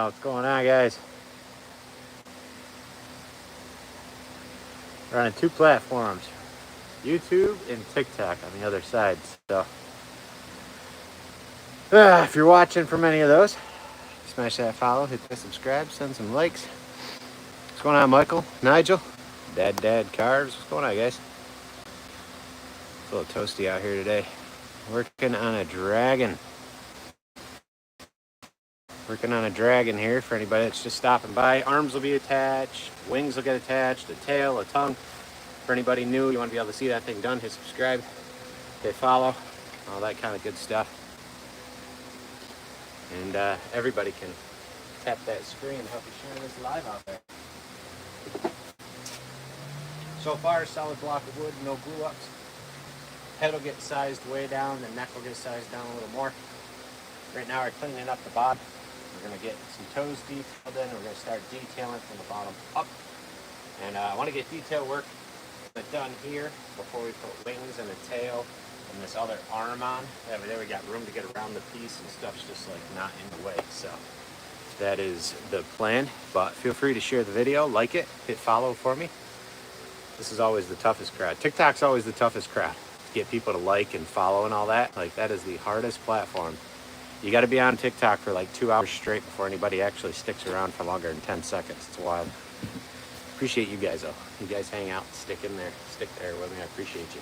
What's going on, guys? Running two platforms, YouTube and TikTok on the other side. So if you're watching from any of those, smash that follow, hit that subscribe, send some likes. What's going on, Michael, Nigel, Dad Cars? What's going on, guys? It's a little toasty out here today. Working on a dragon here for anybody that's just stopping by. Arms will be attached, wings will get attached, a tail, a tongue. For anybody new, you want to be able to see that thing done, hit subscribe, hit follow, all that kind of good stuff. And everybody can tap that screen and help you share this live out there. So far, solid block of wood, no glue ups. Head will get sized way down, the neck will get sized down a little more. Right now we're cleaning up the bottom. We're going to get some toes detailed in, and we're going to start detailing from the bottom up. And I want to get detail work done here before we put wings and a tail and this other arm on. That way there we got room to get around the piece and stuff's just like not in the way. So that is the plan, but feel free to share the video, like it, hit follow for me. This is always the toughest crowd. TikTok's always the toughest crowd. To get people to like and follow and all that, like that is the hardest platform. You got to be on TikTok for like 2 hours straight before anybody actually sticks around for longer than 10 seconds. It's wild. appreciate you guys though. You guys hang out, stick there with me. I appreciate you.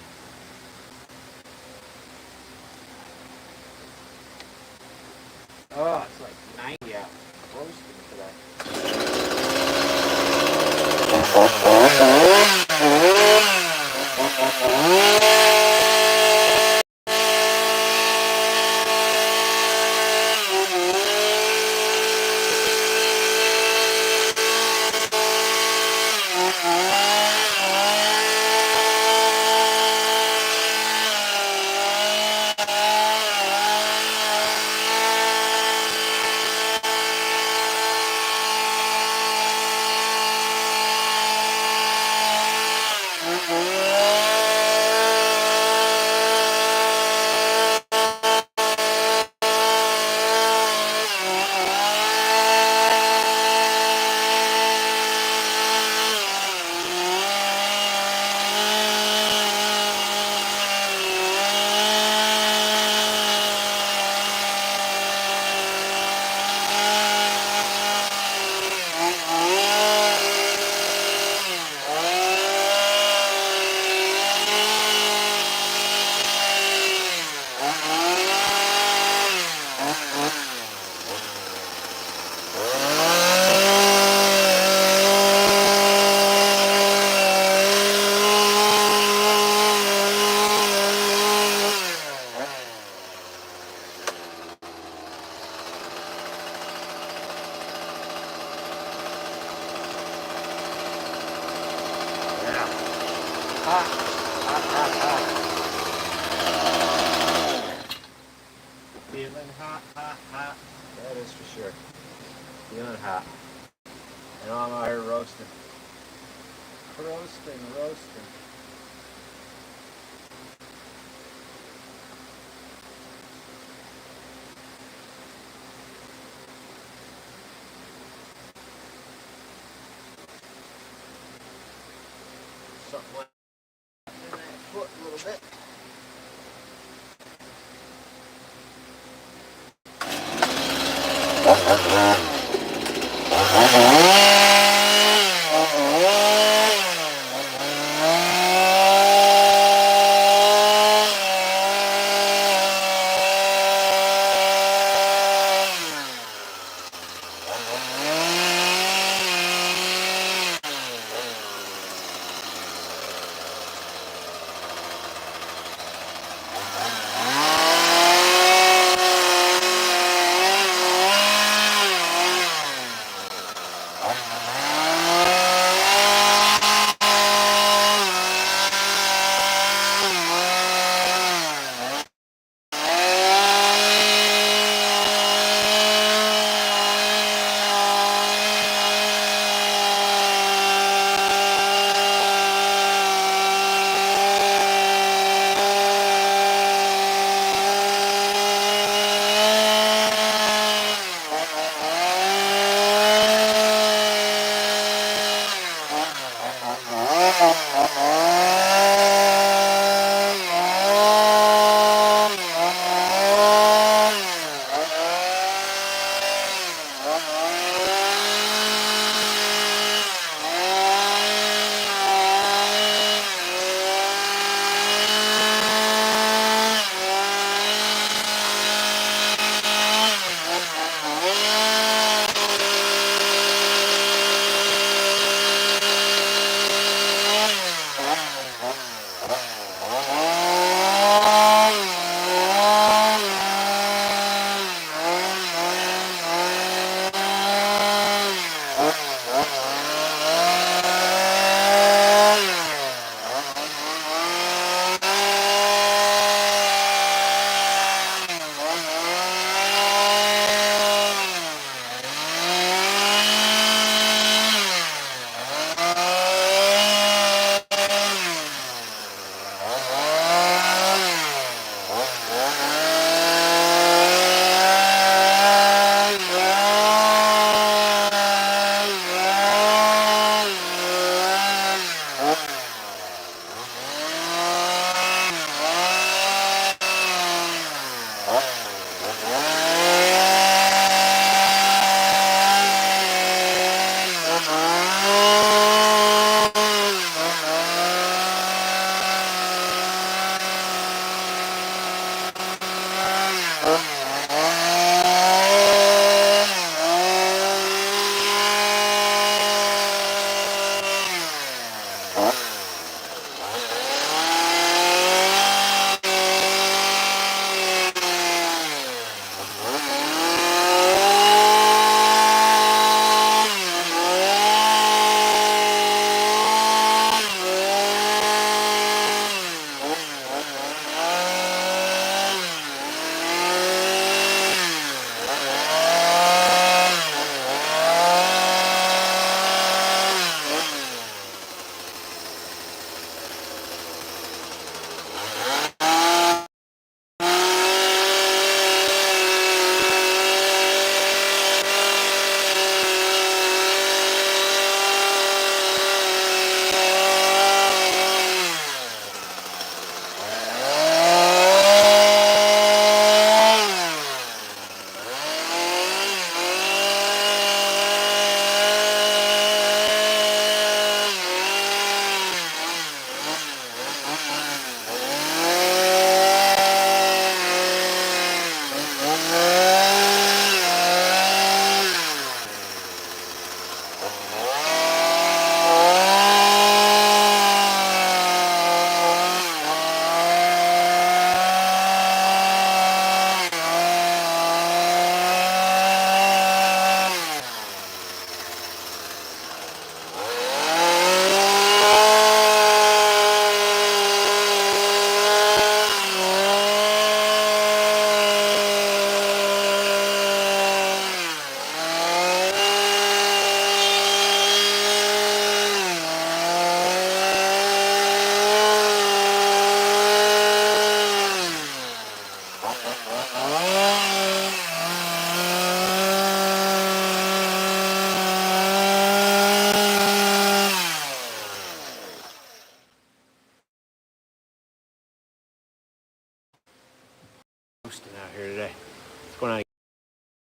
Oh, it's like 90 out. Roasting today. Feeling hot, hot, hot. That is for sure. Feeling hot. And I'm out here roasting. Roasting. Something like in that foot a little bit.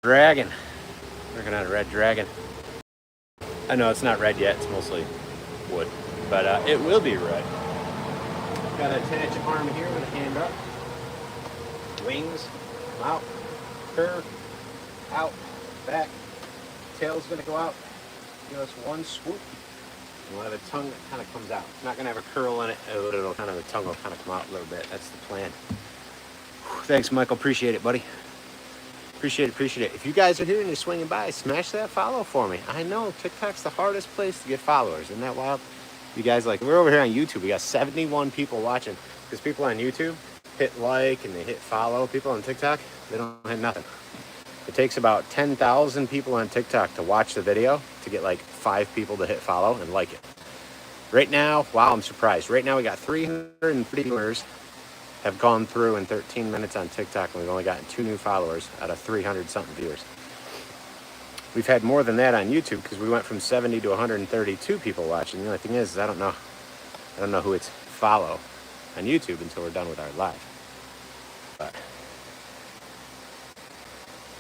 Dragon. Working on a red dragon. I know it's not red yet, it's mostly wood, but it will be red. Got to attach arm here with a hand up. Wings, come out, curve, out, back. Tail's gonna go out. Give us one swoop. And we'll have a tongue that kind of comes out. It's not gonna have a curl in it. It'll kind of, the tongue will kind of come out a little bit. That's the plan. Whew, thanks, Michael. Appreciate it, buddy. Appreciate it. If you guys are here and you're swinging by, smash that follow for me. I know TikTok's the hardest place to get followers. Isn't that wild? You guys, like, we're over here on YouTube. We got 71 people watching. Because people on YouTube hit like and they hit follow. People on TikTok, they don't hit nothing. It takes about 10,000 people on TikTok to watch the video to get like 5 people to hit follow and like it. Right now, wow, I'm surprised. Right now we got 330 viewers have gone through in 13 minutes on TikTok, and we've only gotten 2 new followers out of 300 something viewers. We've had more than that on YouTube because we went from 70 to 132 people watching. The only thing is I don't know who it's follow on YouTube until we're done with our live. But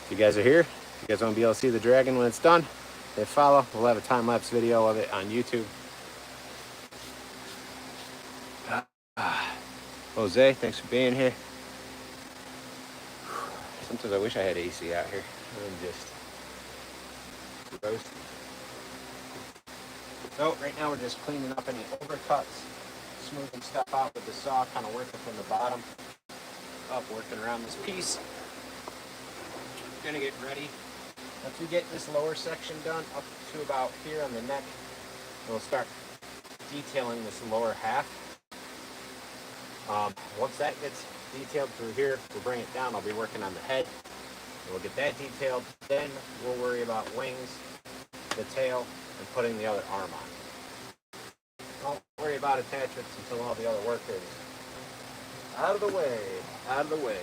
if you guys are here, you guys want to be able to see the dragon when it's done, hit follow. We'll have a time-lapse video of it on YouTube. Jose, thanks for being here. Sometimes I wish I had AC out here. I'm just roasting. So right now we're just cleaning up any overcuts, smoothing stuff out with the saw, kind of working from the bottom up, working around this piece. Gonna get ready. Once we get this lower section done up to about here on the neck, we'll start detailing this lower half. Once that gets detailed through here, we'll bring it down. I'll be working on the head. We'll get that detailed. Then we'll worry about wings, the tail, and putting the other arm on. Don't worry about attachments until all the other work is out of the way. Out of the way.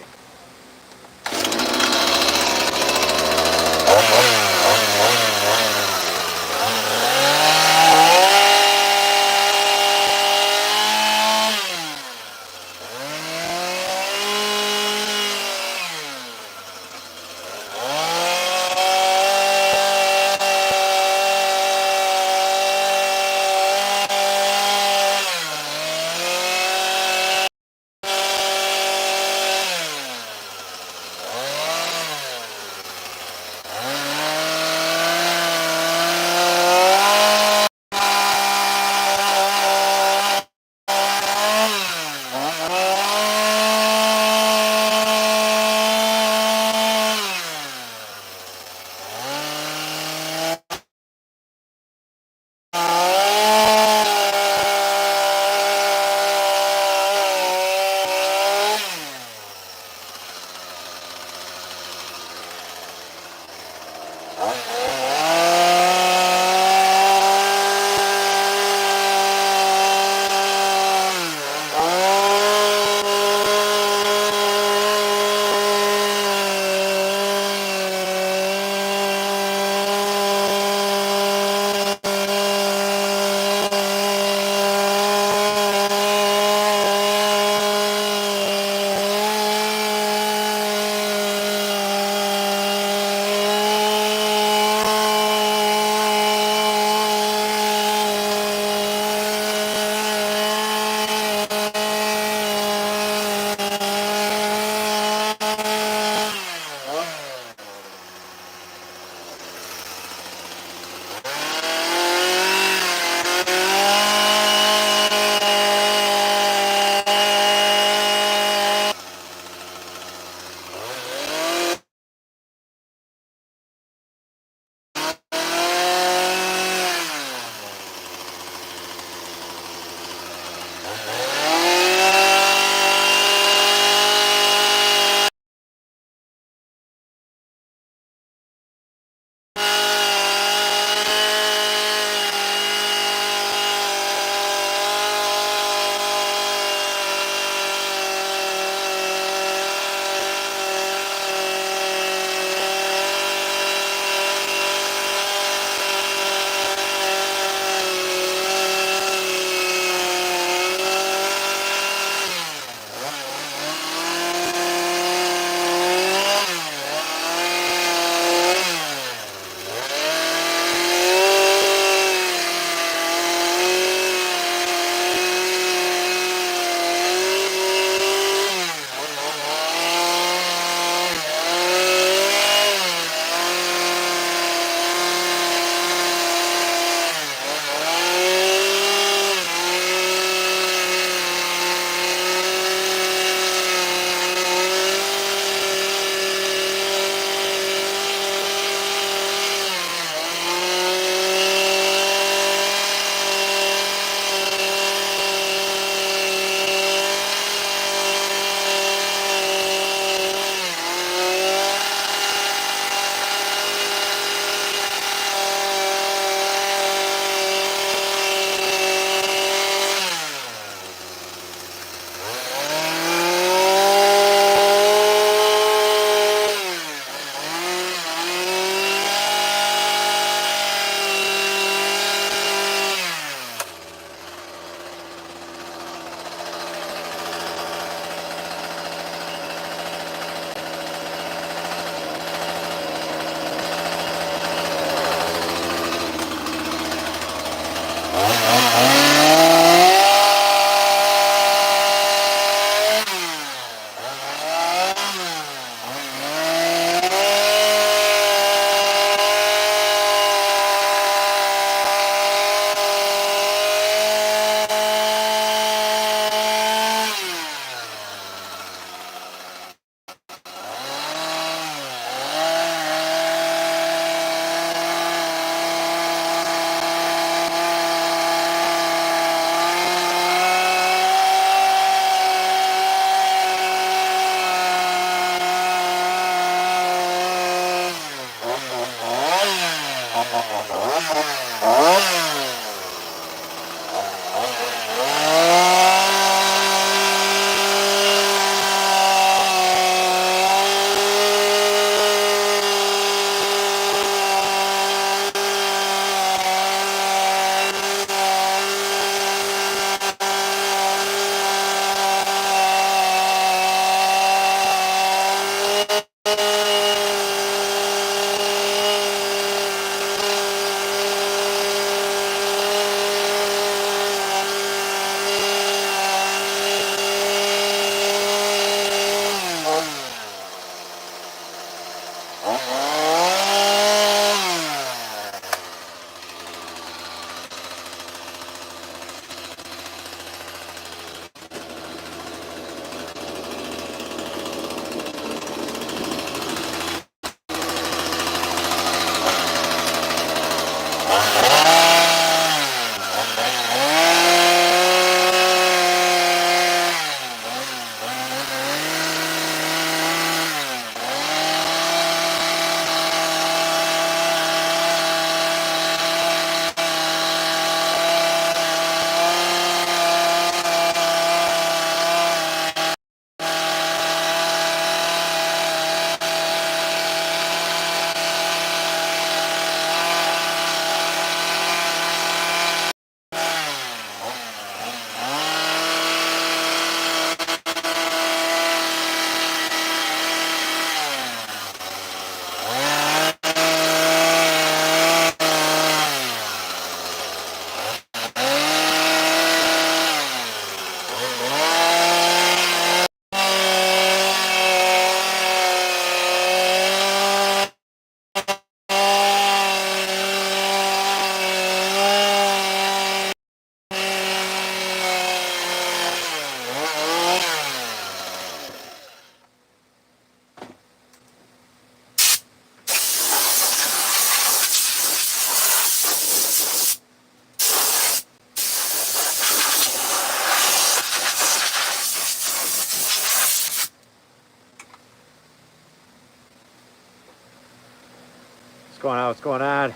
going on? What's going on?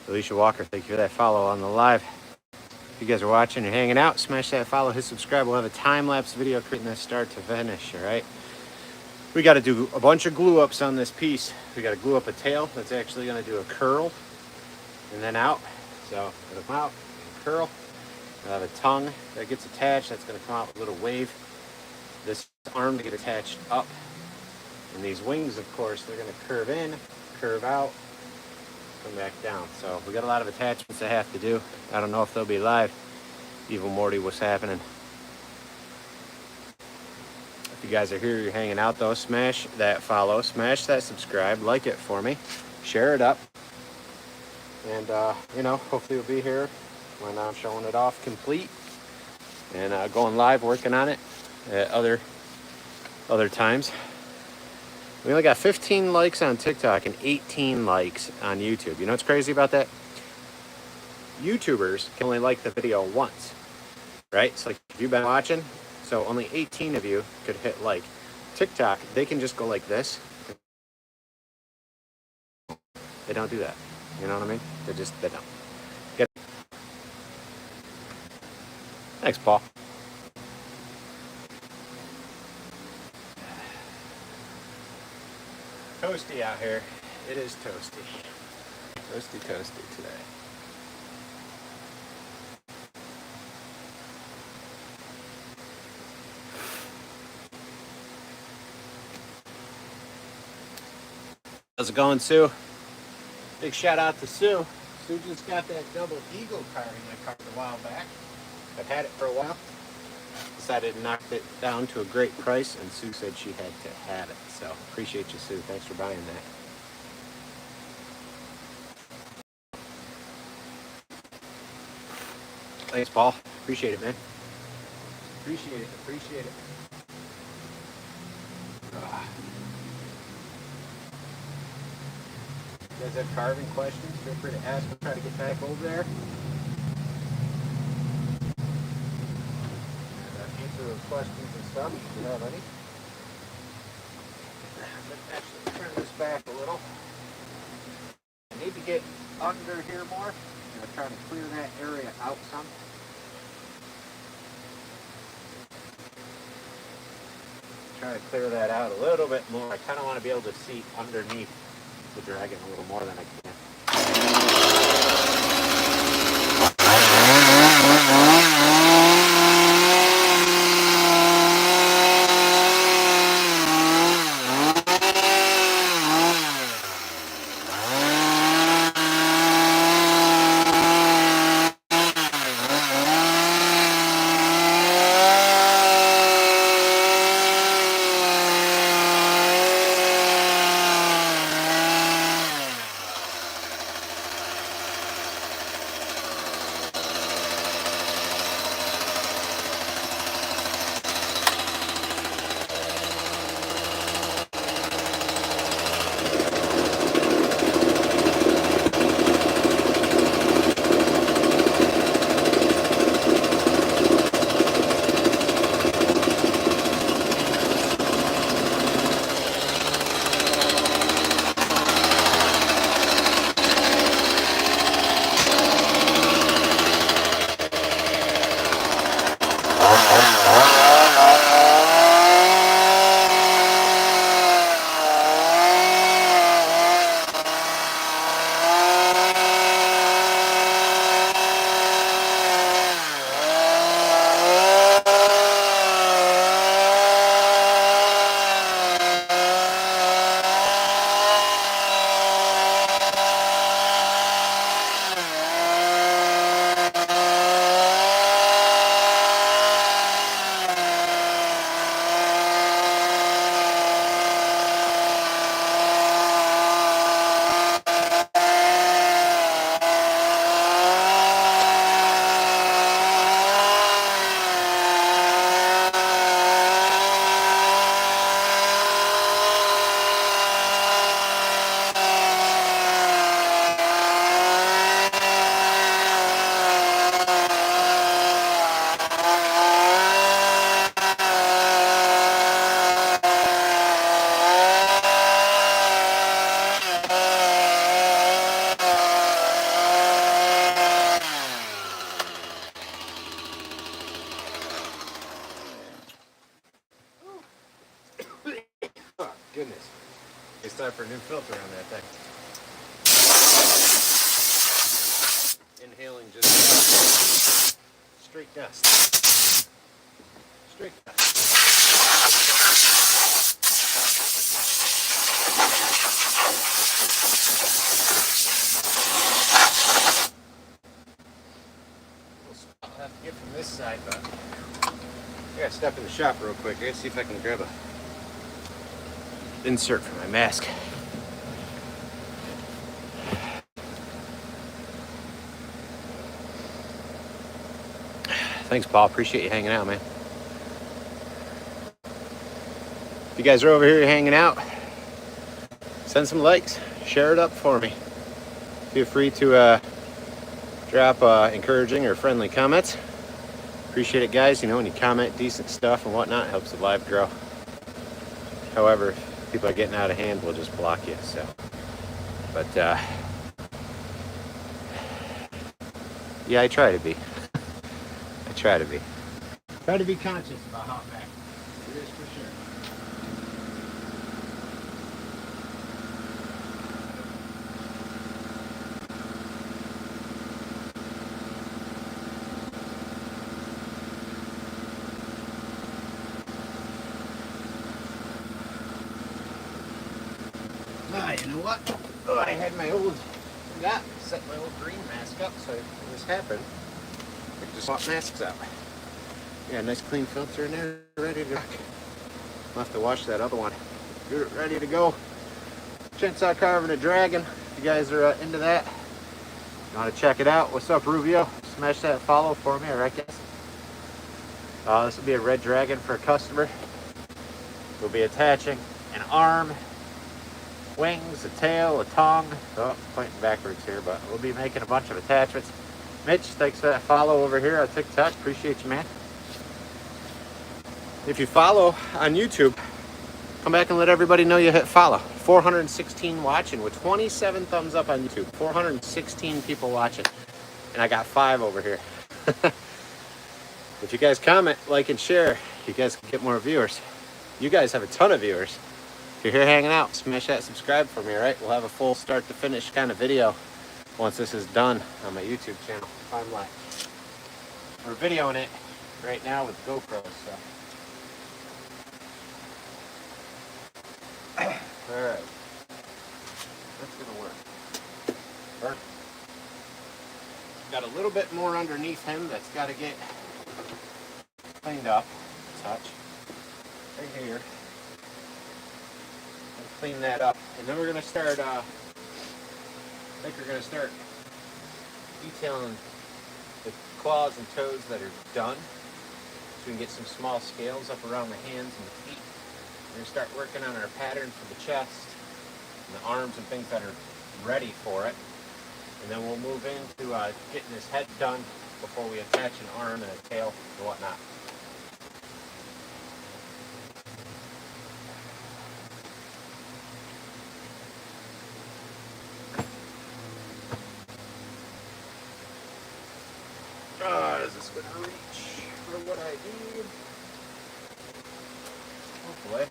Alicia Walker, thank you for that follow on the live. If you guys are watching and hanging out, smash that follow, hit subscribe. We'll have a time-lapse video creating this start to finish, all right? We got to do a bunch of glue ups on this piece. We got to glue up a tail that's actually going to do a curl and then out. So it'll come out and curl. We'll have a tongue that gets attached. That's going to come out with a little wave. This arm to get attached up. And these wings, of course, they're going to curve in, curve out, come back down. So we got a lot of attachments I have to do. I don't know if they'll be live. Evil Morty, what's happening? If you guys are here, you're hanging out though, smash that follow, smash that subscribe, like it for me, share it up. And, you know, hopefully you'll be here when I'm showing it off complete. And going live, working on it at other times. We only got 15 likes on TikTok and 18 likes on YouTube. You know what's crazy about that? YouTubers can only like the video once, right? So like if you've been watching, so only 18 of you could hit like. TikTok, they can just go like this. They don't do that. You know what I mean? They don't. Get it? Thanks, Paul. Toasty out here. It is toasty. Toasty today. How's it going, Sue? Big shout out to Sue. Sue just got that double eagle carving I carved a while back. I've had it for a while. Decided to knock it down to a great price, and Sue said she had to have it. So appreciate you, Sue. Thanks for buying that. Thanks, Paul. Appreciate it, man. Appreciate it. You guys have carving questions? Feel free to ask. We'll try to get back over there. Answer those questions and stuff if you have any. Let's actually turn this back a little. I need to get under here more. I'm going to try to clear that area out some. Try to clear that out a little bit more. I kind of want to be able to see underneath the dragon a little more than I can. try for a new filter on that thing. Inhaling just straight dust. Straight dust. I'll have to get from this side, but I gotta step in the shop real quick. I gotta see if I can grab a insert for my mask. Thanks, Paul. Appreciate you hanging out, man. If you guys are over here hanging out, send some likes. Share it up for me. Feel free to drop encouraging or friendly comments. Appreciate it, guys. You know, when you comment decent stuff and whatnot, it helps the live grow. However, if people are getting out of hand, we'll just block you. So, but yeah, I try to be. Try to be conscious about how back. It is for sure. You know what? Oh, I had my old, set my old green mask up, so when this happened, I could just swap masks out. Yeah, nice clean filter in there, ready to rock. I'll have to wash that other one. Get it ready to go. Chainsaw carving a dragon. If you guys are into that, you want to check it out. What's up, Rubio? Smash that follow for me, alright, guys? This will be a red dragon for a customer. We'll be attaching an arm, wings, a tail, a tongue. Oh, pointing backwards here, but we'll be making a bunch of attachments. Mitch, thanks for that follow over here on TikTok. Appreciate you, man. If you follow on YouTube, come back and let everybody know you hit follow. 416 watching with 27 thumbs up on YouTube. 416 people watching. And I got 5 over here. If you guys comment, like, and share, you guys can get more viewers. You guys have a ton of viewers. If you're here hanging out, smash that subscribe for me, all right? We'll have a full start to finish kind of video once this is done on my YouTube channel. I'm like, we're videoing it right now with GoPro, so. All right, that's gonna work. Perfect. Got a little bit more underneath him that's got to get cleaned up. Touch right here. Clean that up, and then we're gonna start. I think we're gonna start detailing the claws and toes that are done, so we can get some small scales up around the hands and the feet. We're gonna start working on our pattern for the chest and the arms and things that are ready for it, and then we'll move into getting his head done before we attach an arm and a tail and whatnot. Is this going to reach for what I need? Hopefully.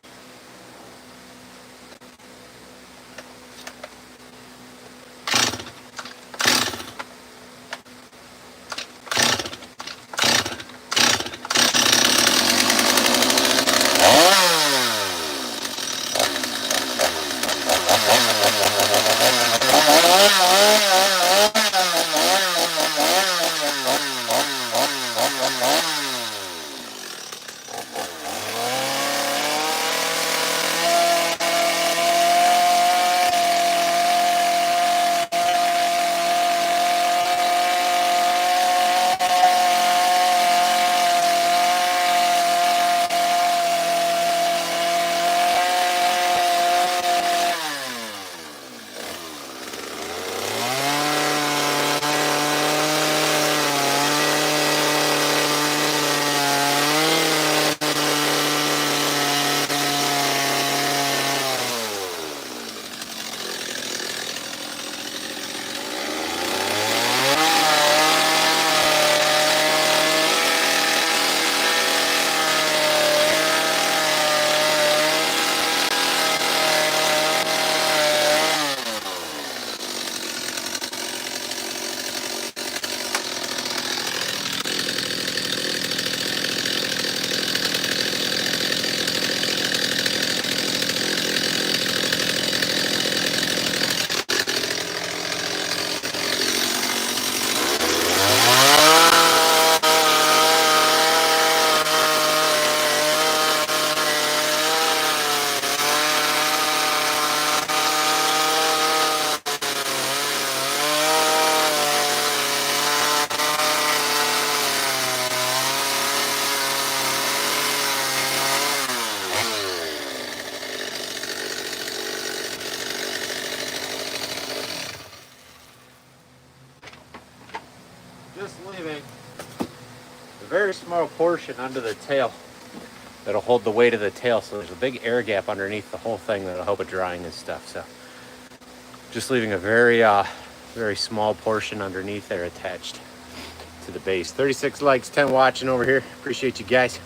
just leaving a very small portion under the tail that'll hold the weight of the tail. So there's a big air gap underneath the whole thing that'll help it drying and stuff. So just leaving a very small portion underneath there attached to the base. 36 likes, 10 watching over here. Appreciate you guys.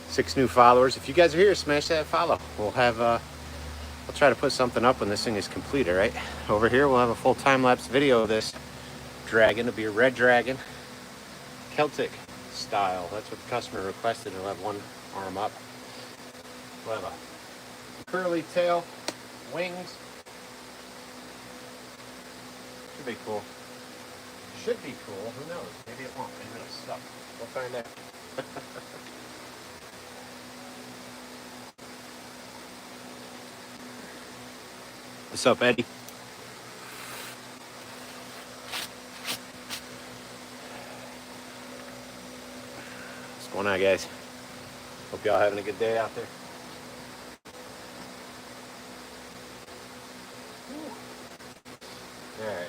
6 new followers. If you guys are here, smash that follow. We'll have I'll try to put something up when this thing is complete. All right, over here we'll have a full time-lapse video of this dragon. It'll be a red dragon, Celtic style. That's what the customer requested. It'll have one arm up. We'll have a curly tail, wings. Should be cool. Should be cool. Who knows? Maybe it won't. Maybe it'll suck. We'll find out. What's up, Eddie? What's going on, guys? Hope y'all having a good day out there. All right.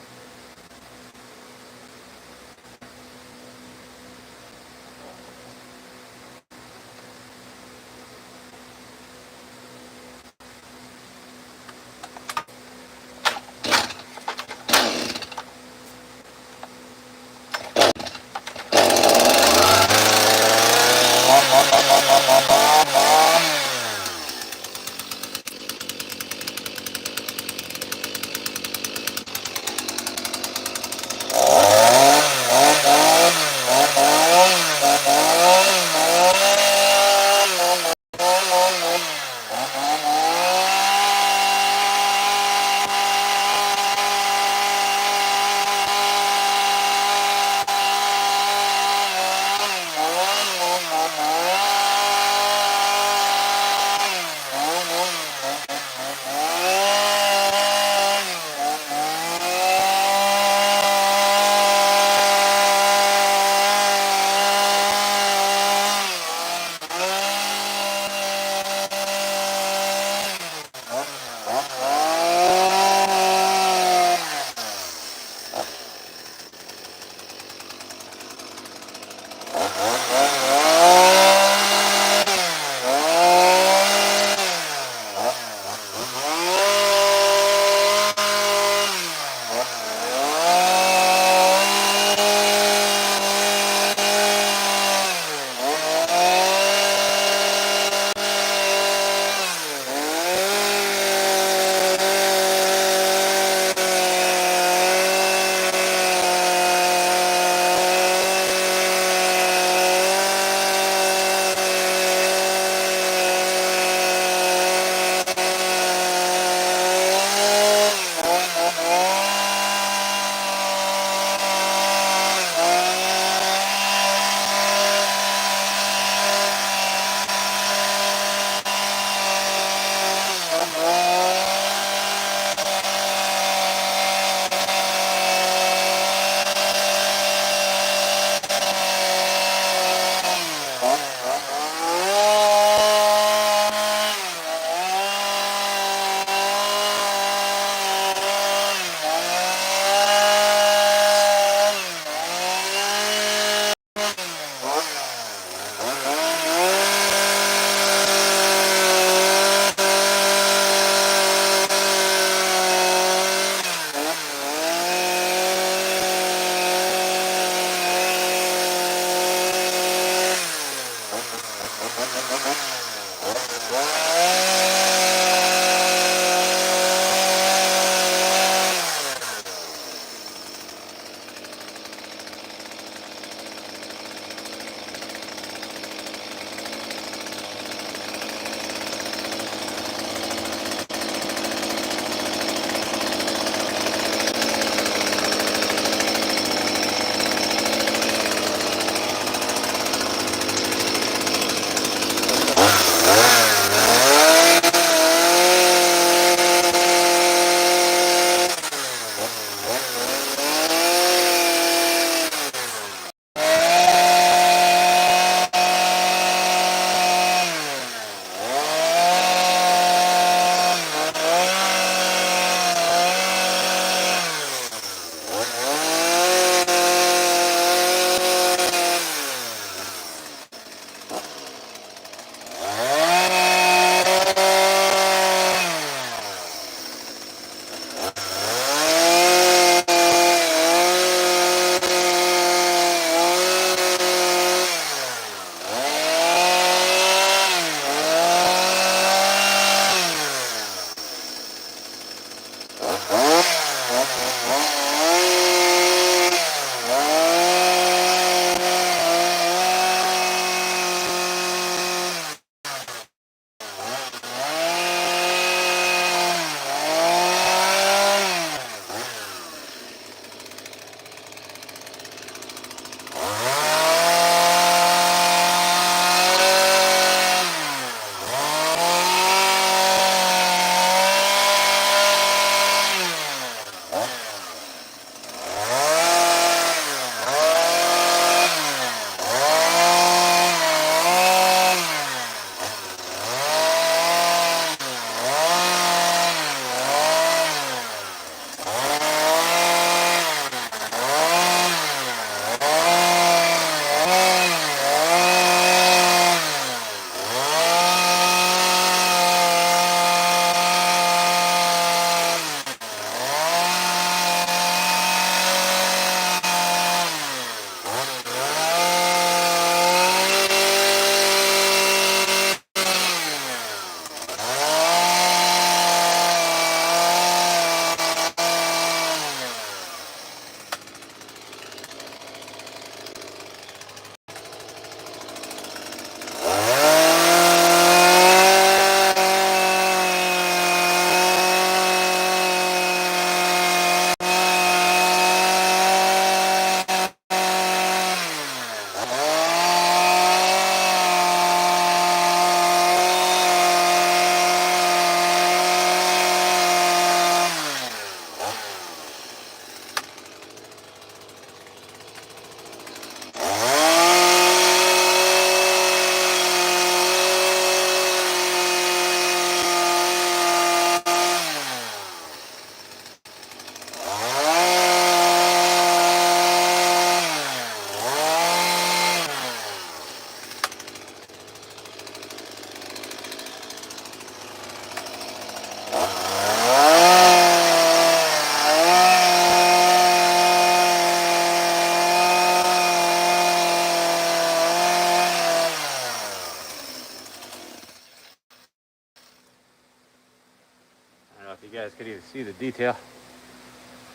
Could even see the detail.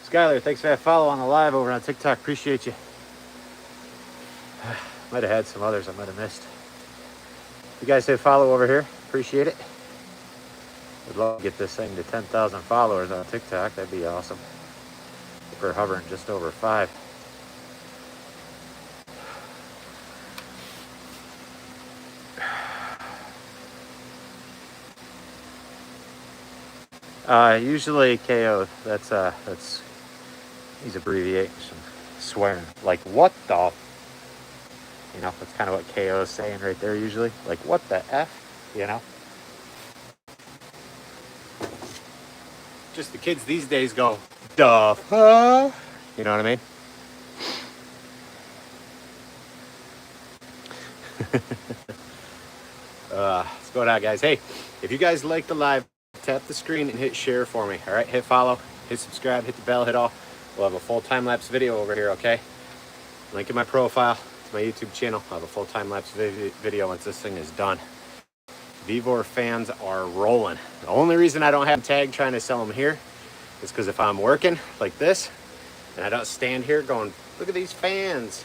Skylar, thanks for that follow on the live over on TikTok. Appreciate you. Might have had some others I might have missed. You guys say follow over here. Appreciate it. Would love to get this thing to 10,000 followers on TikTok. That'd be awesome. We're hovering just over 5. Usually KO. That's he's abbreviating some swearing. Like what the? You know, that's kind of what KO is saying right there. Usually, like what the f? You know. Just the kids these days go, duh, huh? You know what I mean? What's going on, guys? Hey, if you guys like the live, tap the screen and hit share for me. All right, hit follow, hit subscribe, hit the bell, hit all. We'll have a full time-lapse video over here, okay? Link in my profile to my YouTube channel. I'll have a full time-lapse video once this thing is done. Vevor fans are rolling. The only reason I don't have them tagged trying to sell them here is because if I'm working like this and I don't stand here going, look at these fans,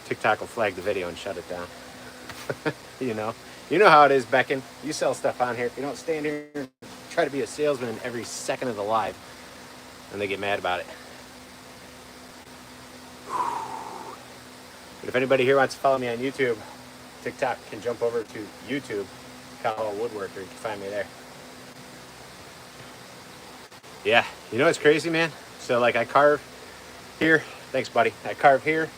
TikTok will flag the video and shut it down. You know how it is, Beckon. You sell stuff on here. If you don't stand here and try to be a salesman in every second of the live, and they get mad about it. But if anybody here wants to follow me on YouTube, TikTok can jump over to YouTube, Kylehallwoodworker. You can find me there. Yeah, you know what's crazy, man? So like I carve here. Thanks, buddy. I carve here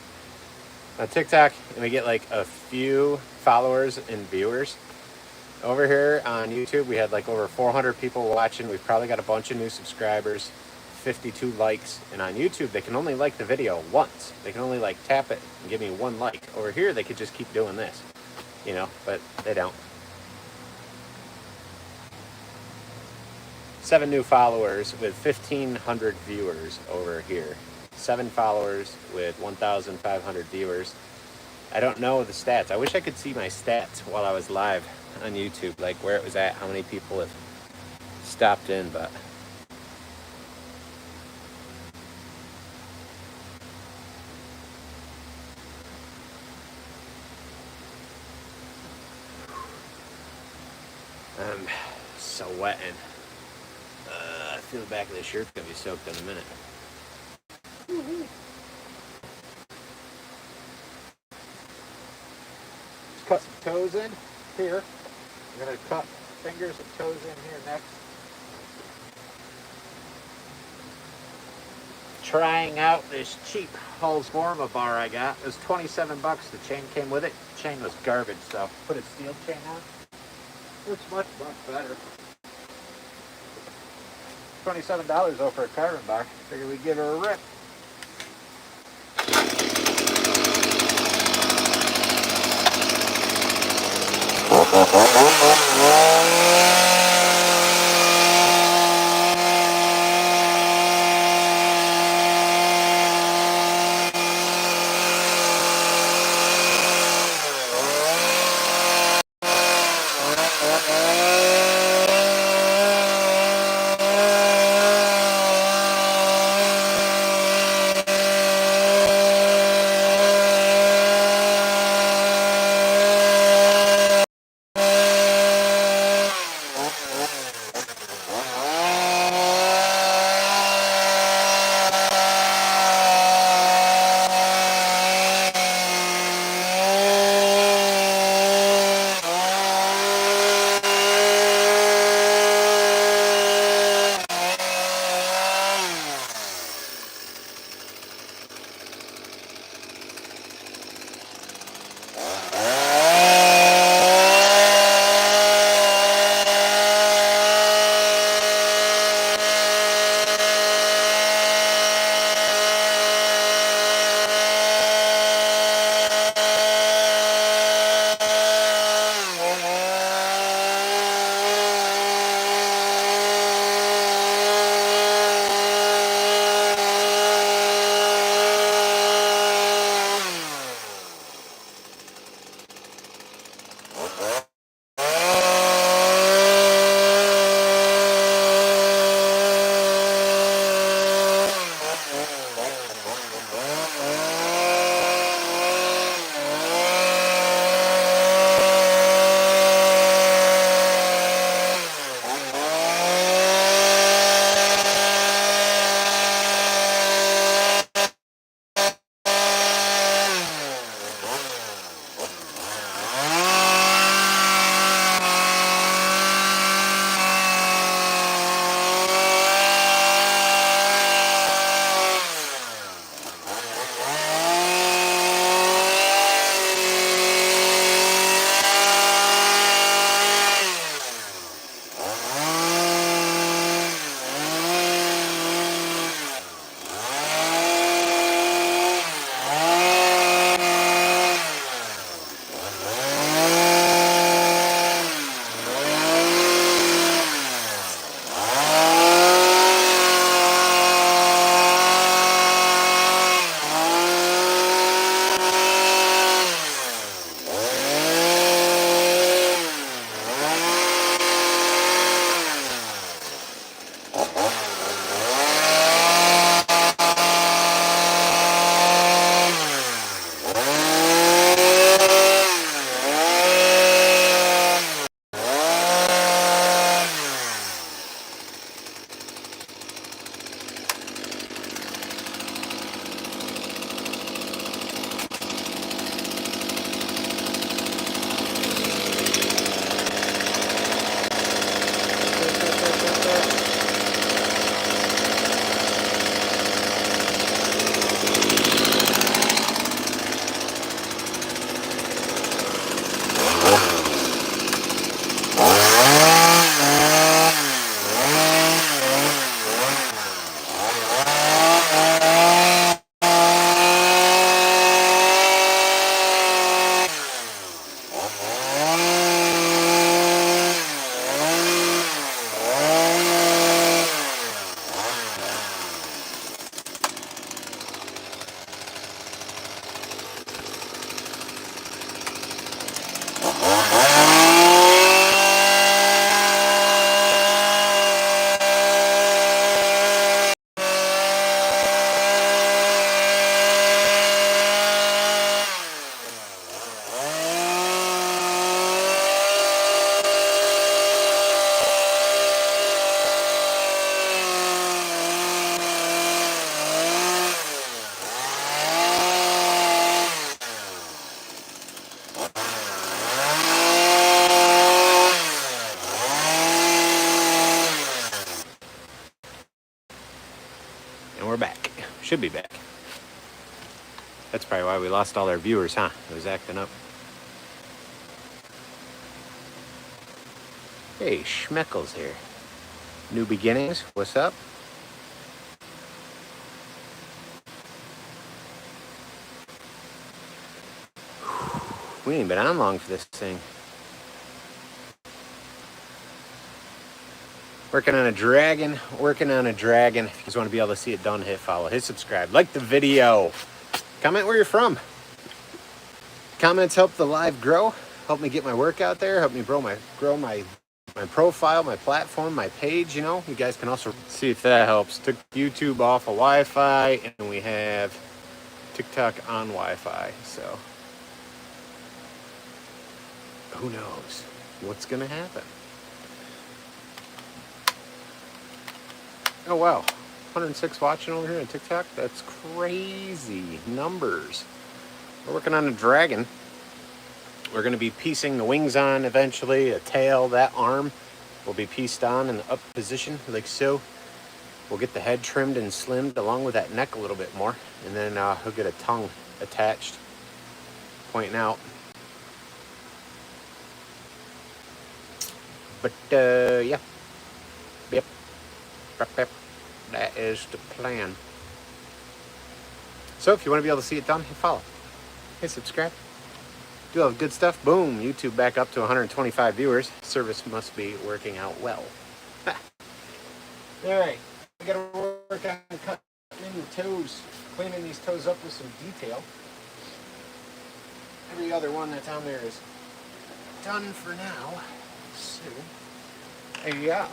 on TikTok, and we get like a few followers and viewers. Over here on YouTube, we had like over 400 people watching. We've probably got a bunch of new subscribers, 52 likes. And on YouTube, they can only like the video once. They can only like tap it and give me 1 like. Over here, they could just keep doing this, you know, but they don't. 7 new followers with 1,500 viewers over here. 7 followers with 1,500 viewers. I don't know the stats. I wish I could see my stats while I was live on YouTube, like where it was at, how many people have stopped in, but I'm so wetting. I feel the back of the shirt's gonna be soaked in a minute. Just cut some toes in here. I'm gonna cut fingers and toes in here next. Trying out this cheap Husqvarna bar I got. It was 27 bucks. The chain came with it. The chain was garbage, so put a steel chain on. Looks much better. $27 though for a carbon bar. Figured we'd give her a rip. Should be back. That's probably why we lost all our viewers, huh? It was acting up. Hey, Schmeckles here. New Beginnings, what's up? We ain't been on long for this thing. Working on a dragon. If you guys want to be able to see it done, hit follow, hit subscribe, like the video. Comment where you're from. Comments help the live grow, help me get my work out there, help me grow my profile, my platform, my page, you know. You guys can also see if that helps. Took YouTube off of Wi-Fi, and we have TikTok on Wi-Fi, so who knows what's gonna happen. Oh wow, 106 watching over here on TikTok. That's crazy numbers. We're working on a dragon. We're going to be piecing the wings on eventually. A tail, that arm will be pieced on in the up position like so. We'll get the head trimmed and slimmed along with that neck a little bit more. And then he'll get a tongue attached, pointing out. But yeah. Yep. That is the plan. So if you want to be able to see it done, hit follow. Hit subscribe. Do all the good stuff. Boom. YouTube back up to 125 viewers. Service must be working out well. Alright. We gotta work on cutting in the toes. Cleaning these toes up with some detail. Every other one that's on there is done for now. So, yeah.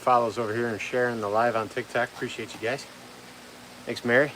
follows over here and sharing the live on TikTok. Appreciate you guys. Thanks, Mary.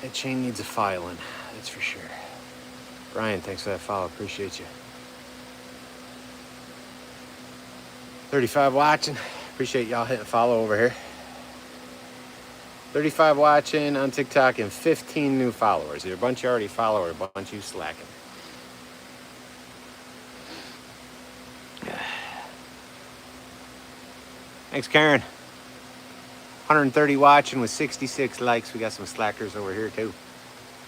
That chain needs a filing, that's for sure. Brian, thanks for that follow, appreciate you. 35 watching, appreciate y'all hitting follow over here. 35 watching on TikTok and 15 new followers. Either a bunch you already follow or a bunch you slacking. Thanks, Karen. 130 watching with 66 likes. We got some slackers over here too.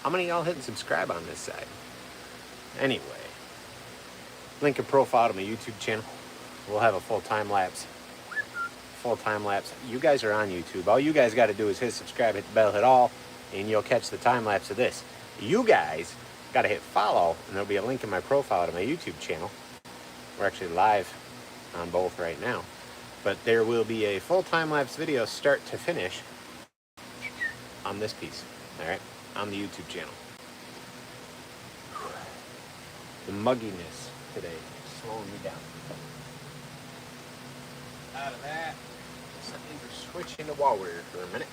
How many of y'all hitting subscribe on this side? Anyway, link a profile to my YouTube channel. We'll have a full time lapse. You guys are on YouTube. All you guys got to do is hit subscribe, hit the bell, hit all, and you'll catch the time lapse of this. You guys got to hit follow, and there'll be a link in my profile to my YouTube channel. We're actually live on both right now. But there will be a full time-lapse video start to finish on this piece, all right, on the YouTube channel. The mugginess today is slowing me down. Out of that, So I need to switch into water for a minute.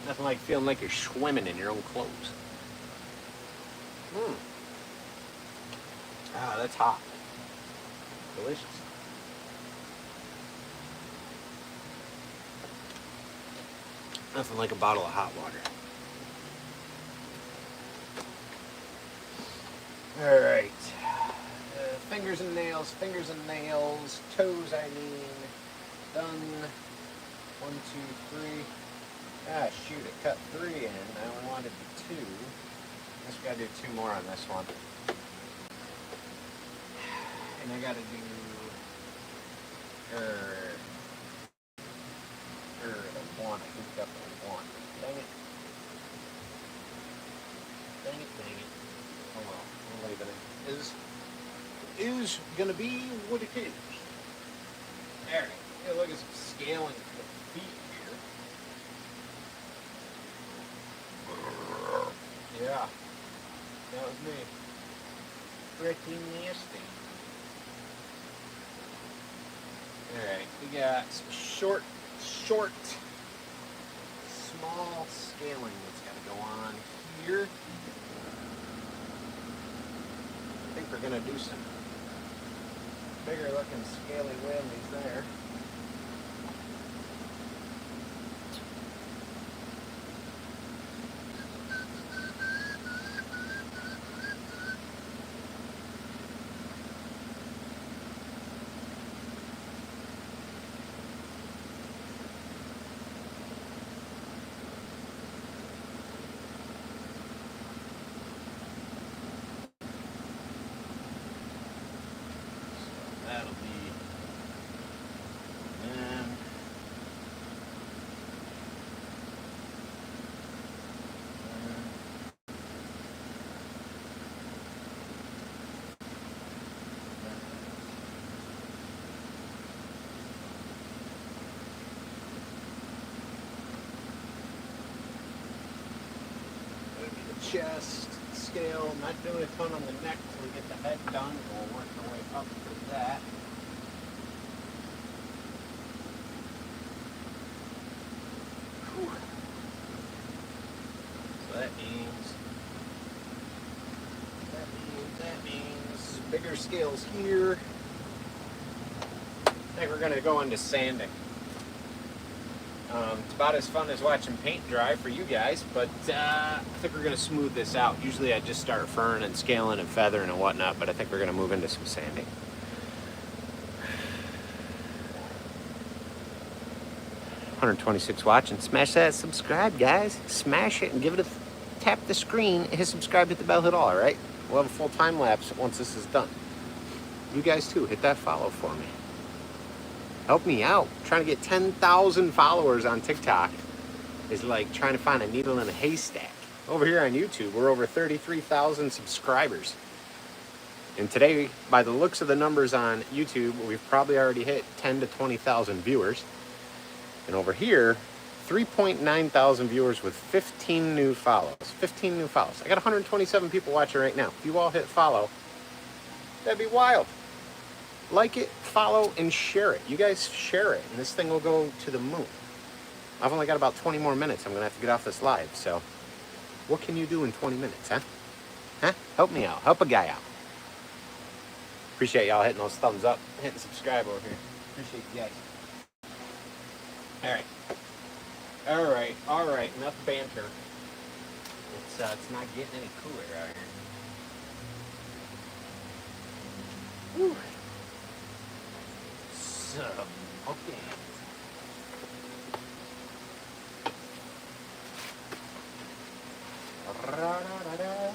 Nothing like feeling like you're swimming in your own clothes. Ah, that's hot. Delicious. Nothing like a bottle of hot water. All right. Fingers and nails, toes, I mean. Done. 1, 2, 3. Ah, shoot, it cut 3 in. I only wanted 2. Guess we gotta do 2 more on this one. And I gotta do the 1. I think definitely 1. Dang it. Dang it. Oh well, I'm leaving it. Is gonna be what it is. Alright, look at some scaling for the feet here. Yeah, that was me. Pretty nasty. Alright, we got some short, small scaling that's got to go on here. I think we're going to do some bigger looking scaly whammies there. Chest scale. I'm not doing a ton on the neck until we get the head done. We'll work our way up for that. Whew. So that means bigger scales here. I think we're going to go into sanding. It's about as fun as watching paint dry for you guys, but I think we're going to smooth this out. Usually I just start furring and scaling and feathering and whatnot, but I think we're going to move into some sanding. $126 watching. Smash that subscribe, guys. Smash it and give it a tap the screen. Hit subscribe, hit the bell, hit all, right? We'll have a full time lapse once this is done. You guys too, hit that follow for me. Help me out. Trying to get 10,000 followers on TikTok is like trying to find a needle in a haystack. Over here on YouTube, we're over 33,000 subscribers. And today, by the looks of the numbers on YouTube, we've probably already hit 10 to 20,000 viewers. And over here, 3.9 thousand viewers with 15 new follows. 15 new follows. I got 127 people watching right now. If you all hit follow, that'd be wild. Like it, follow, and share it. You guys share it, and this thing will go to the moon. I've only got about 20 more minutes. I'm going to have to get off this live, so what can you do in 20 minutes, huh? Huh? Help me out. Help a guy out. Appreciate y'all hitting those thumbs up, hitting subscribe over here. Appreciate you guys. All right. Enough banter. It's not getting any cooler out here. Whew. So, okay. Ra-da-da-da.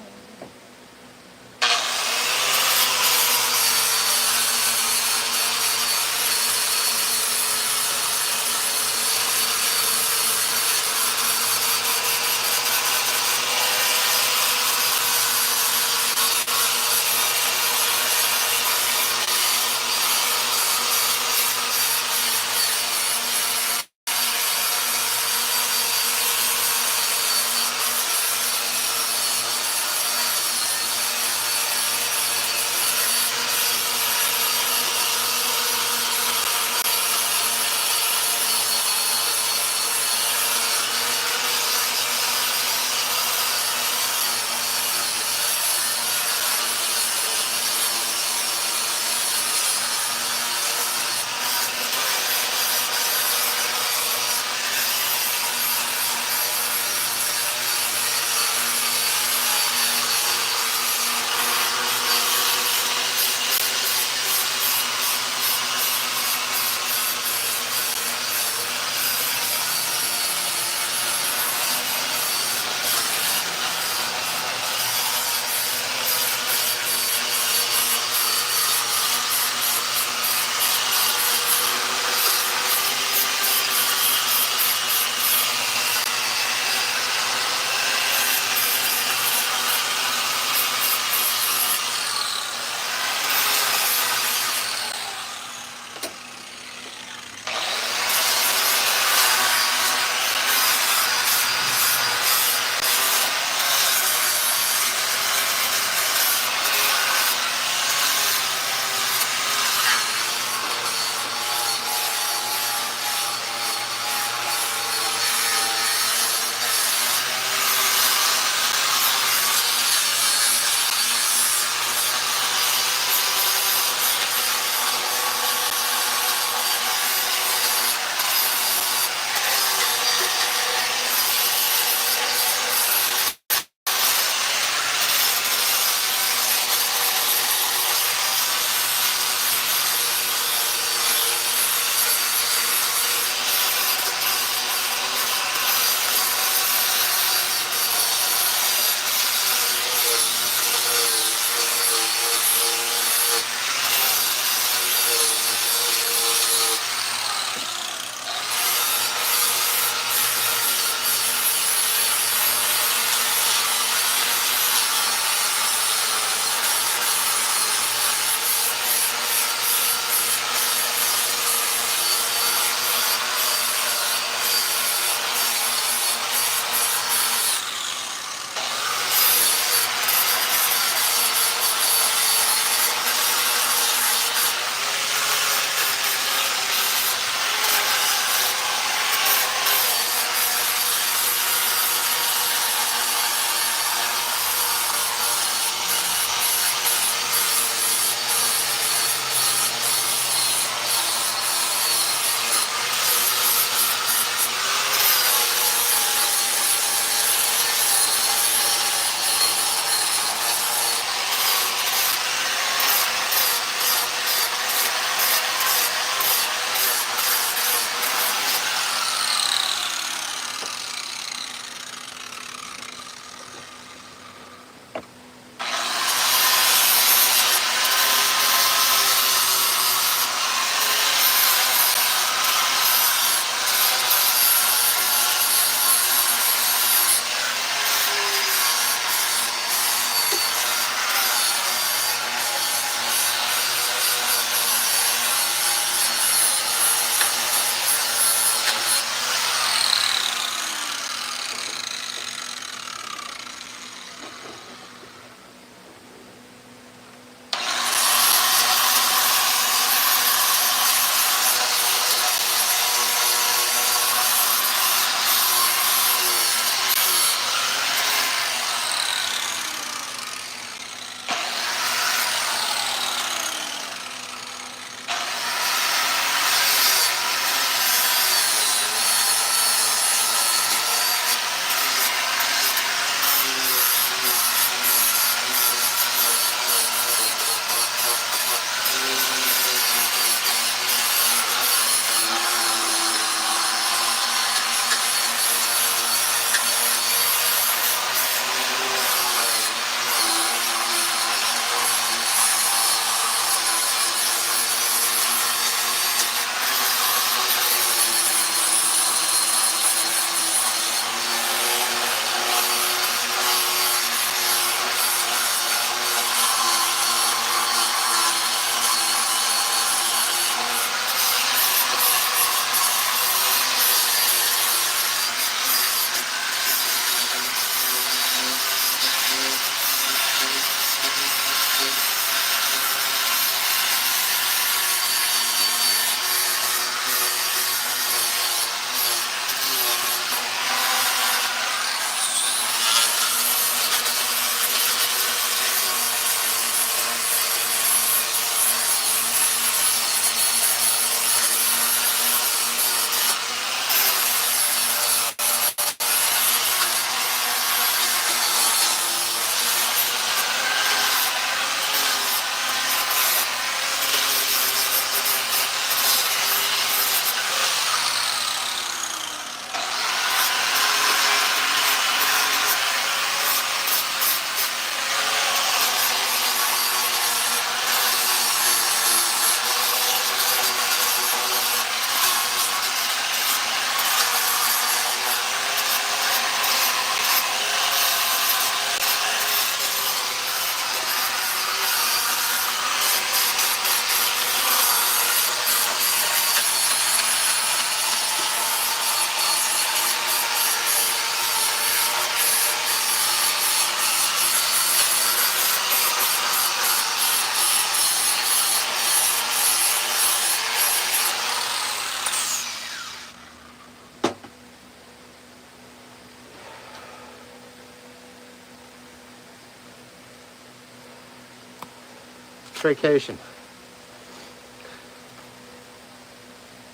vacation.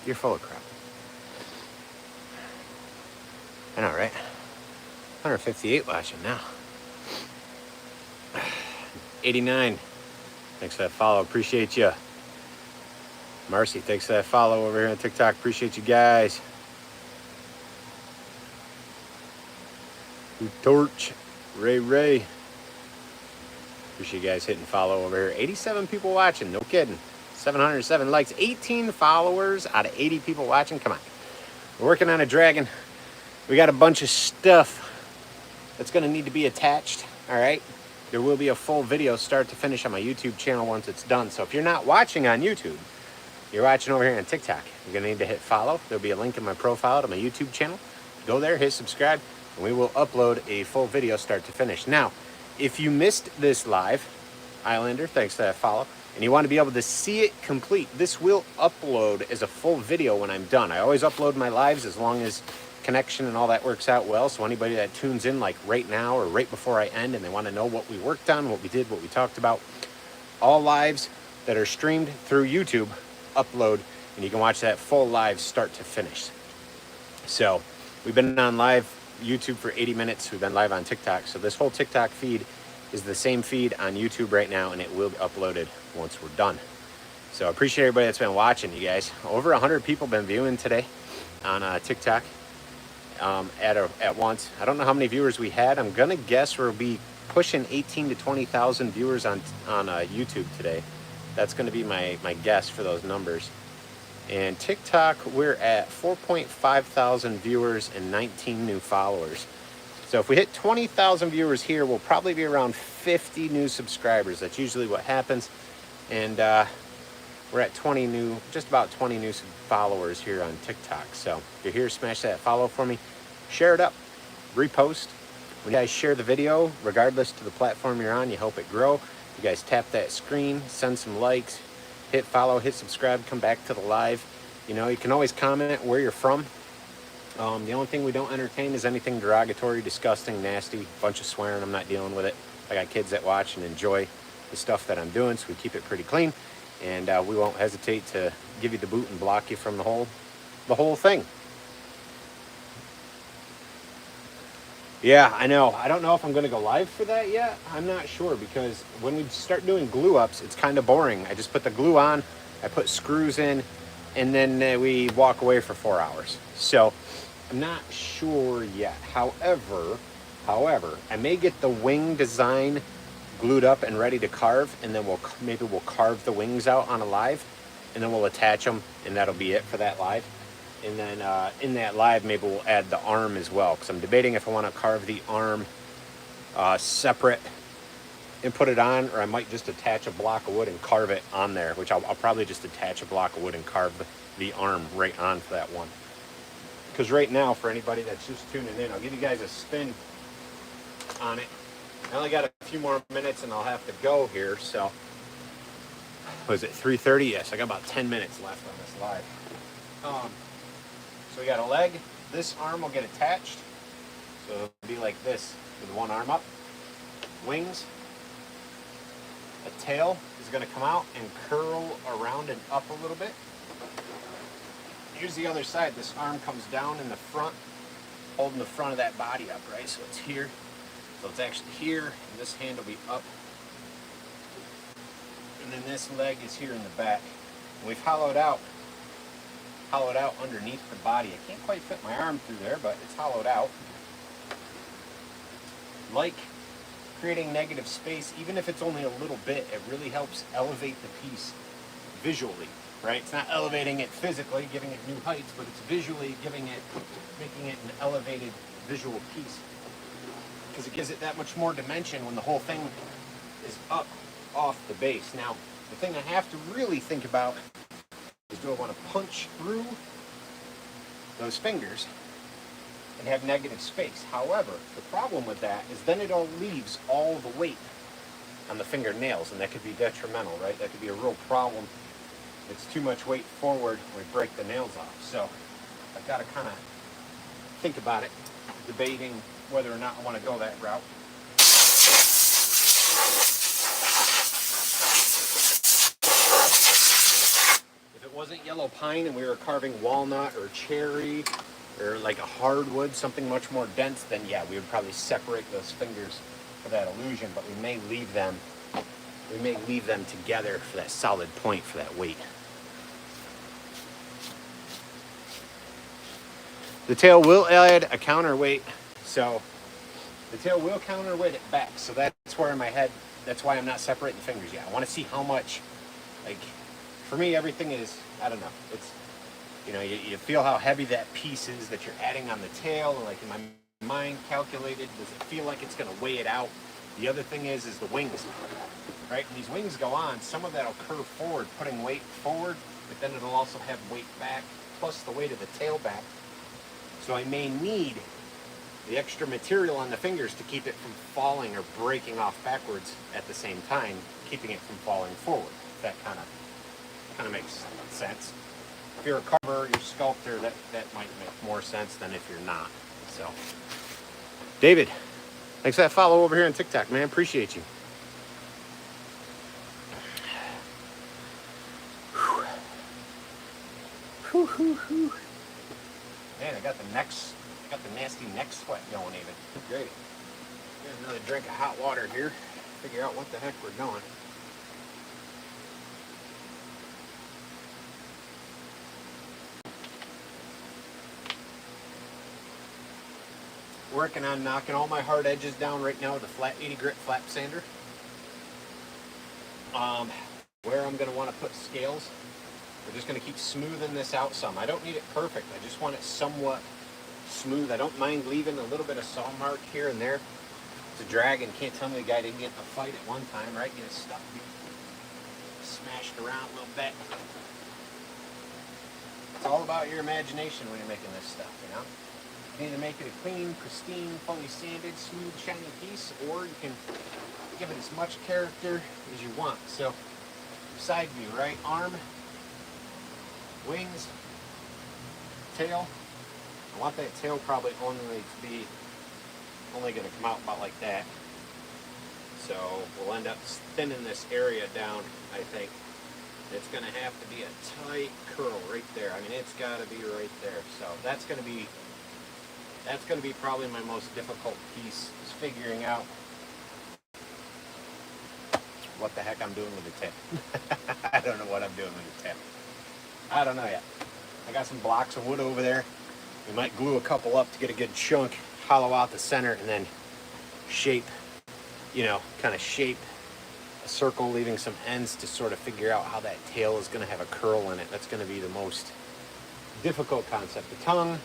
You're full of crap. I know, right? 158 watching now. 89. Thanks for that follow. Appreciate you. Marcy, thanks for that follow over here on TikTok. Appreciate you guys. Torch. Ray. Appreciate you guys hitting follow over here. 87 people watching. No kidding. 707 likes. 18 followers out of 80 people watching. Come on. We're working on a dragon. We got a bunch of stuff that's going to need to be attached. All right. There will be a full video start to finish on my YouTube channel once it's done. So if you're not watching on YouTube, you're watching over here on TikTok, you're going to need to hit follow. There'll be a link in my profile to my YouTube channel. Go there, hit subscribe, and we will upload a full video start to finish. Now, if you missed this live, Islander, thanks for that follow, and you want to be able to see it complete, this will upload as a full video when I'm done. I always upload my lives as long as connection and all that works out well. So anybody that tunes in like right now or right before I end and they want to know what we worked on, what we did, what we talked about, all lives that are streamed through YouTube upload, and you can watch that full live start to finish. So we've been on live YouTube for 80 minutes. We've been live on TikTok. So this whole TikTok feed is the same feed on YouTube right now, and it will be uploaded once we're done. So I appreciate everybody that's been watching, you guys. Over 100 people been viewing today on TikTok at once. I don't know how many viewers we had. I'm gonna guess we'll be pushing 18 to 20,000 viewers on YouTube today. That's going to be my guess for those numbers. And TikTok, we're at 4.5 thousand viewers and 19 new followers. So if we hit 20,000 viewers here, we'll probably be around 50 new subscribers. That's usually what happens. And we're at just about 20 new followers here on TikTok. So if you're here, smash that follow for me. Share it up. Repost. When you guys share the video, regardless to the platform you're on, you help it grow. You guys tap that screen, send some likes, hit follow, hit subscribe, come back to the live. You know, you can always comment where you're from. The only thing we don't entertain is anything derogatory, disgusting, nasty, bunch of swearing. I'm not dealing with it. I got kids that watch and enjoy the stuff that I'm doing, so we keep it pretty clean. And we won't hesitate to give you the boot and block you from the whole thing. Yeah, I know. I don't know if I'm going to go live for that yet. I'm not sure, because when we start doing glue ups, it's kind of boring. I just put the glue on, I put screws in, and then we walk away for 4 hours. So I'm not sure yet. However, I may get the wing design glued up and ready to carve, and then maybe we'll carve the wings out on a live, and then we'll attach them, and that'll be it for that live. And then in that live, maybe we'll add the arm as well, because I'm debating if I want to carve the arm separate and put it on, or I might just attach a block of wood and carve it on there, which I'll probably just attach a block of wood and carve the arm right on for that one. Because right now, for anybody that's just tuning in, I'll give you guys a spin on it. I only got a few more minutes and I'll have to go here. So, was it 3:30? Yes, I got about 10 minutes left on this live. So we got a leg. This arm will get attached. So it'll be like this with one arm up. Wings. A tail is going to come out and curl around and up a little bit. Here's the other side. This arm comes down in the front, holding the front of that body up, right? So it's here. So it's actually here, and this hand will be up. And then this leg is here in the back. And we've hollowed out underneath the body. I can't quite fit my arm through there, but it's hollowed out. Like creating negative space, even if it's only a little bit, it really helps elevate the piece visually, right? It's not elevating it physically, giving it new heights, but it's visually making it an elevated visual piece. Because it gives it that much more dimension when the whole thing is up off the base. Now, the thing I have to really think about is, do I want to punch through those fingers and have negative space? However, the problem with that is then it all leaves all the weight on the fingernails, and that could be detrimental, right? That could be a real problem. It's too much weight forward, we break the nails off. So I've got to kind of think about it, debating whether or not I want to go that route. wasn't yellow pine and we were carving walnut or cherry or like a hardwood, something much more dense, then yeah, we would probably separate those fingers for that illusion, but we may leave them together for that solid point, for that weight. The tail will add a counterweight, so the tail will counterweight it back. So that's where in my head, that's why I'm not separating the fingers yet. I want to see how much, like, for me, everything is, I don't know, it's, you know, you feel how heavy that piece is that you're adding on the tail, and like in my mind calculated, does it feel like it's going to weigh it out? The other thing is the wings, right? When these wings go on, some of that'll curve forward, putting weight forward, but then it'll also have weight back, plus the weight of the tail back. So I may need the extra material on the fingers to keep it from falling or breaking off backwards at the same time, keeping it from falling forward. That kind of makes sense. If you're a carver, you're a sculptor, that might make more sense than if you're not. So, David, thanks for that follow over here on TikTok, man. Appreciate you. Whew, whew, whew. Man, I got the nasty neck sweat going even. Great. Get another drink of hot water here. Figure out what the heck we're doing. Working on knocking all my hard edges down right now with a flat 80 grit flap sander. Where I'm going to want to put scales, we're just going to keep smoothing this out some. I don't need it perfect. I just want it somewhat smooth. I don't mind leaving a little bit of saw mark here and there to drag, and can't tell me the guy didn't get in a fight at one time, right? Get his stuff smashed around a little bit. It's all about your imagination when you're making this stuff, you know? You can either make it a clean, pristine, fully sanded, smooth, shiny piece, or you can give it as much character as you want. So, side view, right? Arm, wings, tail. I want that tail probably only going to come out about like that. So we'll end up thinning this area down, I think. It's going to have to be a tight curl right there. I mean, it's got to be right there. So that's going to be probably my most difficult piece, is figuring out what the heck I'm doing with the tip. I don't know what I'm doing with the tip. I don't know yet. I got some blocks of wood over there. We might glue a couple up to get a good chunk, hollow out the center, and then shape, you know, kind of shape a circle, leaving some ends to sort of figure out how that tail is going to have a curl in it. That's going to be the most difficult concept. The tongue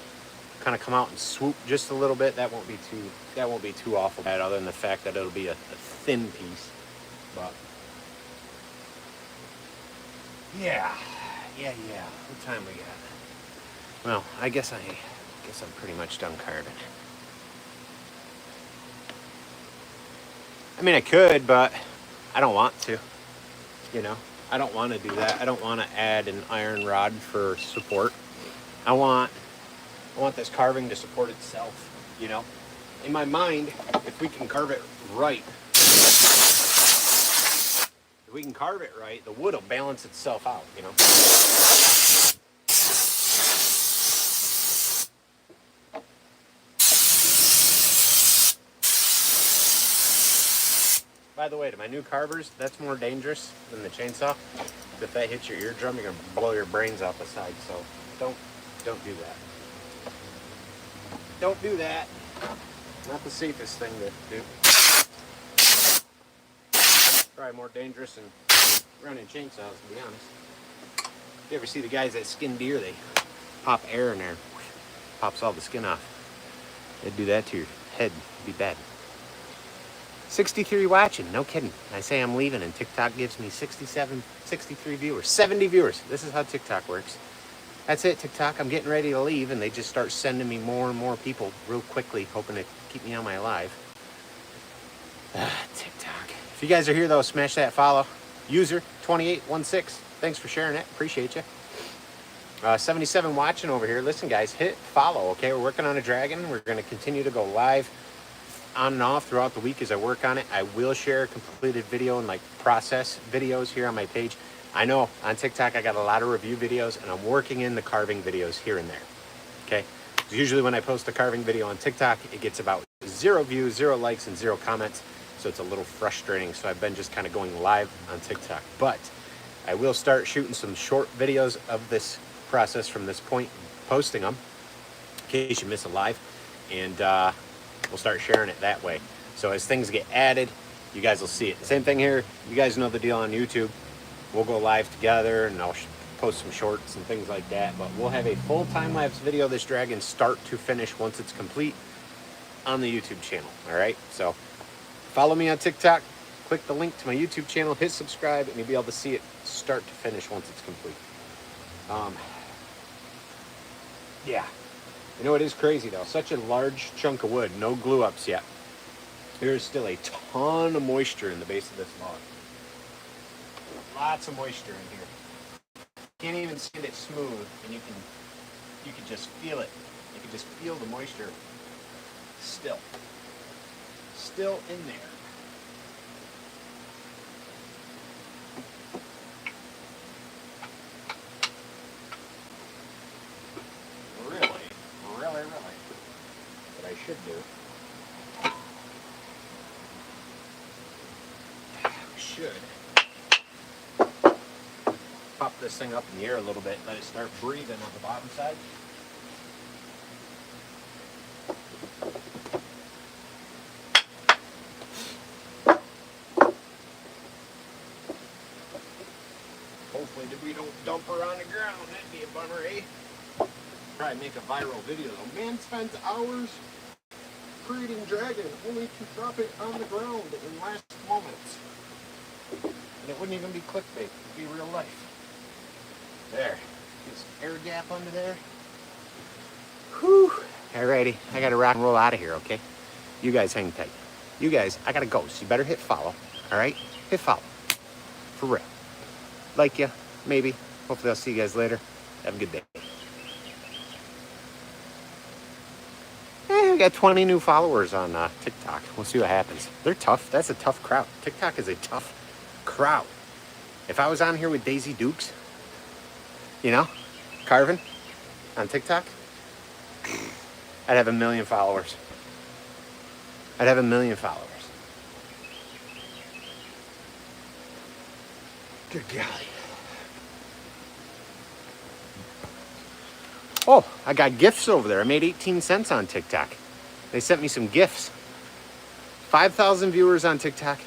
kind of come out and swoop just a little bit. That won't be too awful bad, other than the fact that it'll be a thin piece. But yeah. What time we got? Well, I guess I'm pretty much done carving. I mean, I could, but I don't want to. You know, I don't want to do that. I don't want to add an iron rod for support. I want this carving to support itself, you know. In my mind, if we can carve it right, the wood will balance itself out, you know. By the way, to my new carvers, that's more dangerous than the chainsaw. If that hits your eardrum, you're gonna blow your brains out the side. So don't do that. Don't do that. Not the safest thing to do. Probably more dangerous than running chainsaws, to be honest. If you ever see the guys that skin deer, they pop air in there, pops all the skin off. They'd do that to your head, it'd be bad. 63 watching, no kidding. I say I'm leaving and TikTok gives me 63 viewers, 70 viewers. This is how TikTok works. That's it, TikTok. I'm getting ready to leave and they just start sending me more and more people real quickly, hoping to keep me on my live. TikTok. If you guys are here though, smash that follow. User 2816. Thanks for sharing it. Appreciate you. 77 watching over here. Listen guys, hit follow, okay? We're working on a dragon. We're going to continue to go live on and off throughout the week as I work on it. I will share a completed video and like process videos here on my page. I know on TikTok I got a lot of review videos, and I'm working in the carving videos here and there. Okay, usually when I post a carving video on TikTok, it gets about 0 views, 0 likes, and 0 comments, so it's a little frustrating. So I've been just kind of going live on TikTok, but I will start shooting some short videos of this process from this point, posting them in case you miss a live, and we'll start sharing it that way. So as things get added, you guys will see it. Same thing here. You guys know the deal on YouTube. We'll go live together, and I'll post some shorts and things like that, but we'll have a full time-lapse video of this dragon start to finish once it's complete on the YouTube channel. All right, so follow me on TikTok, click the link to my YouTube channel, hit subscribe, and you'll be able to see it start to finish once it's complete. Yeah, you know, it is crazy though, such a large chunk of wood, no glue ups yet. There's still a ton of moisture in the base of this log. Lots of moisture in here. Can't even skin it smooth, and you can just feel it. You can just feel the moisture still in there. Really, what I should do, pop this thing up in the air a little bit, let it start breathing on the bottom side. Hopefully we don't dump her on the ground. That'd be a bummer, eh? Probably make a viral video though. Man spent hours creating dragon only to drop it on the ground in last moments. And it wouldn't even be clickbait, it'd be real life. There. Get some air gap under there. Whew. Alrighty, I gotta rock and roll out of here, okay? You guys hang tight. You guys, I gotta go, so you better hit follow, alright? Hit follow. For real. Like ya, maybe. Hopefully I'll see you guys later. Have a good day. Hey, we got 20 new followers on TikTok. We'll see what happens. They're tough. That's a tough crowd. TikTok is a tough crowd. If I was on here with Daisy Dukes, you know, carving on TikTok, I'd have 1 million followers. I'd have 1 million followers. Good golly. Oh, I got gifts over there. I made 18 cents on TikTok. They sent me some gifts. 5,000 viewers on TikTok,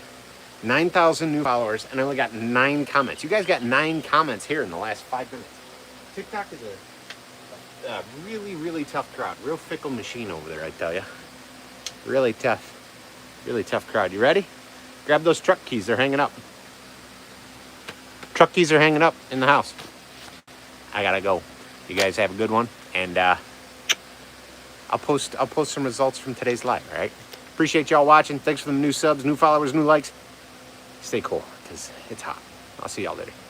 9,000 new followers, and I only got 9 comments. You guys got 9 comments here in the last 5 minutes. TikTok is a really, really tough crowd. Real fickle machine over there, I tell you. Really tough crowd. You ready? Grab those truck keys. They're hanging up. Truck keys are hanging up in the house. I gotta go. You guys have a good one, and I'll post some results from today's live. All right. Appreciate y'all watching. Thanks for the new subs, new followers, new likes. Stay cool, because it's hot. I'll see y'all later.